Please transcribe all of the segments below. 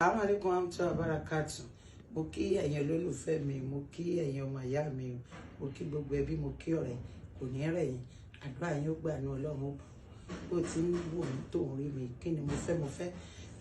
Àwọn àlékún àmútọ́ àbárakàtù mo kí ẹ̀yin olólùfẹ́ mi, mo kí ẹ̀yin ọmọ ìyá mi, mo kí gbogbo ẹbí, mo kí ọ̀rẹ́, kò ní rẹ̀yìn, àdúrà yín ó gbà ní Ọlọ́run bó ti ń wò mí tó ń rí mi, kí ni mo fẹ́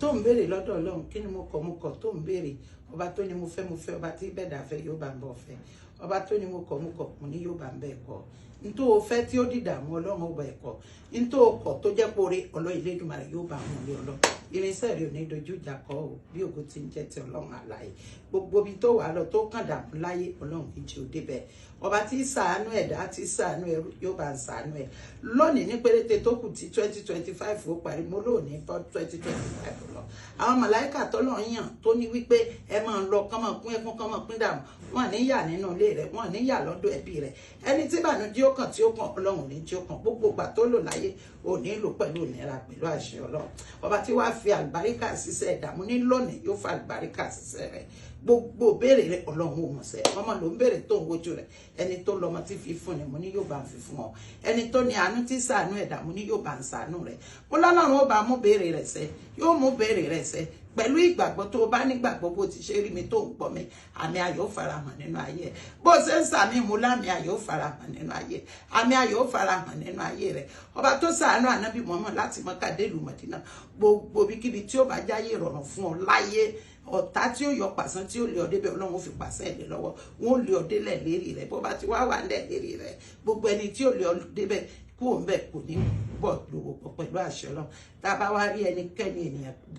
tó ń béèrè lọ́dọ̀ Ọlọ́run, kí ni mo kọ̀ tó ń béèrè, ọba tó ní mo fẹ́, ọba tí bẹ́ẹ̀dà fẹ́ yóò bá ń bọ̀ fẹ́, ọba tó ní mo kọ̀ mo ní yóò bá ń bẹ̀ kọ́, ntó o fẹ́ tí ó dìdààmú Ọlọ́run ọba ẹ̀kọ́, ntó o kọ̀ tó jẹ́ pòre Ọlọ́run Elédùmarè yóò bá wọn lé Ọlọ́run, irinṣẹ́ rẹ̀ ò ní dojú ìjà kọ o bí ògo ti ń jẹ́ ti Ọlọ́run àlàyé, gbogbo ibi tó wà lọ tó kàn dààmú láyé Ọlọ́run ìjì òde bẹ́ẹ̀, ọba tí ṣàánú ẹ̀dá tí ṣàánú ẹrú yóò bá ń ṣàánú ẹ̀ lónìí ní péréte tó kù tí 2025 ó parí mo lónìí 2025 lọ àwọn màláìkà tọ́lọ̀ yàn tó ní wípé ẹ máa lọ kán máa pín ẹkún kán máa pín dààmú wọn ní yà nínú ilé rẹ wọn ní yà lọ́dọ̀ ẹbí rẹ ẹni tí ìbànújẹ́ ó kàn tí ó kàn Ọlọ́run ní tí ó kàn gbogbo ìgbà tó lò láyé ò ní lò pẹ̀lú ìnira pẹ̀lú àṣẹ Ọlọ́run ọba tí wàá fi àlùbáríkà ṣiṣẹ́ ìdààmú ní lónìí yóò fa àlùbáríkà ṣiṣẹ́ rẹ gbogbo béèrè rẹ Ọlọ́run ò mọ̀ sẹ́ ọmọ ló ń béèrè tó ń wojú rẹ ẹni tó lọ́mọ tí fi fún ni mo ní yóò bá ń fi fún ọ ẹni tó ní àánú tí ṣàánú ẹ̀dá mo ní yóò bá ń ṣàánú rẹ mo lọ́lọ́run ó bá mú béèrè rẹ sẹ́ yóò mú béèrè rẹ sẹ́ pẹ̀lú ìgbàgbọ́ tó o bá nígbàgbọ́ bó ti ṣe rí mi tó ń pọ̀ mi àmì ayọ̀ farahàn nínú ayé ẹ̀ bó ṣe ń sàmì mú lámì ayọ̀ farahàn nínú ayé àmì ayọ̀ farahàn nínú ayé rẹ̀ ọba tó ṣàánú ànábì Muhammad láti Mákà dé ìlú Mádínà gbogbo ibikíbi tí ó bá jáyé ìrọ̀rùn fún ọ láyé ọ̀tá tí ó yọ pàṣán tí ó lé ọ débẹ̀ Ọlọ́run fi pàṣẹ ẹ̀ lọ́wọ́ wọn ò lé ọ délẹ̀ lérí rẹ̀ bó bá ti wá wà ńlẹ̀ lérí rẹ̀ gbogbo ẹni tí ó lé ọ débẹ̀ kúrò ńbẹ̀ kò ní bọ̀ lówó pọ̀ pẹ̀lú àṣẹ Ọlọ́run tá a bá wá rí ẹnikẹ́ni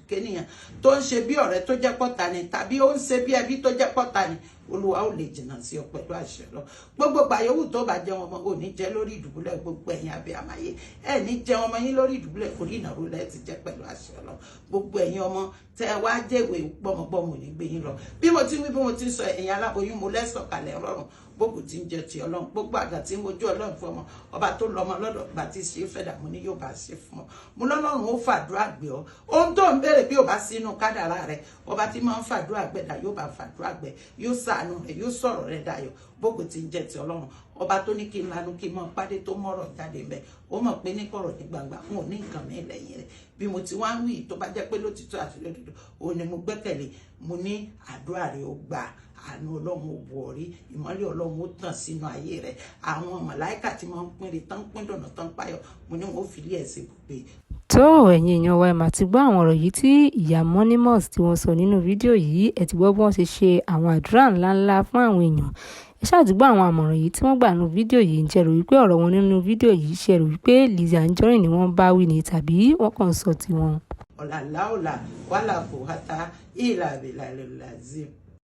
ènìyàn tó ń ṣe bí ọ̀rẹ́ tó jẹ́ pọ̀tá ni tàbí ó ń ṣe bí ẹbí tó jẹ́ pọ̀tá ni Olúwa ó lè jìnnà sí ọ pẹ̀lú àṣẹ Ọlọ́run gbogbo gbàyẹ̀wò tó bá jẹ́ ọmọ ò ní jẹ́ lórí ìdùbúlẹ̀ gbogbo ẹ̀yin abiyamọ ayé ẹ̀ ní jẹ́ ọmọ yín lórí ìdùbúlẹ̀ orí ìnáwó lẹ́ẹ̀ ti jẹ́ pẹ̀lú àṣẹ Ọlọ́run gbogbo ẹ̀yin ọmọ tẹ́ wá jẹ́wèé gbọ́mọgbọ́mọ ní gbé yín lọ bí mo ti wí bí mo ti sọ ẹ̀yin aláboyún mo lẹ́sọ̀kalẹ̀ Ọlọ́run gbogbo tí ń jẹ ti Ọlọ́run gbogbo àgbà tí ń wojú Ọlọ́run fún ọmọ ọba tó lọ́mọ lọ́dọ̀ gbà tí ṣe é fẹ́dà mo ní yóò bá ṣe fún ọ mo lọ́lọ́run ó fàdúrà gbé ọ ohun tó ń béèrè bí ò bá sínú kádàrá rẹ ọba tí máa ń fàdúrà gbẹ̀dà yóò bá fàdúrà gbẹ yóò ṣàánú rẹ yóò sọ̀rọ̀ rẹ dayọ̀ gbogbo tí ń jẹ ti Ọlọ́run ọba tó ní kí n lanu kí n mọ pàdé tó mọ̀rọ̀ jáde mbẹ ó mọ̀ pé ní kọ̀rọ̀ ní gbangba n ò ní nǹkan mi lẹ́yìn rẹ̀ bí mo ti wá ń wí tó bá jẹ́ pé lótìtọ́ àti lódodo òun ni mo gbẹ́kẹ̀lé mo ní àdúrà rẹ̀ ó gbà àánú Ọlọ́run ò bọ̀ rí ìmọ́lẹ̀ Ọlọ́run ó tàn sínú ayé rẹ̀ àwọn màláìkà tí wọ́n ń pín rí tán pín dọ̀nà tán páyọ̀ mo ní wọn ó fi ilé ẹ̀ sí ibùgbé. tó ẹ̀yin èèyàn wa ẹ̀ mà ti gbọ́ àwọn ọ̀rọ̀ yìí tí ìyá Monimus tí wọ́n sọ nínú fídíò yìí ẹ̀ ti gbọ́ bí wọ́n ṣe ṣe àwọn àdúrà ńláńlá fún àwọn èèyàn ẹ ṣáà ti gbọ́ àwọn àmọ̀ràn yìí tí wọ́n gbà nínú fídíò yìí ń jẹ́rò wípé ọ̀rọ̀ wọn nínú fídíò yìí ṣẹ̀rò wípé Lizzy Anjorin ni wọ́n bá wí ni tàbí wọ́n kàn sọ tiwọn. ọ̀làláọ̀là wàlà kò hátà ìlà àbẹ̀là lọ́la zim.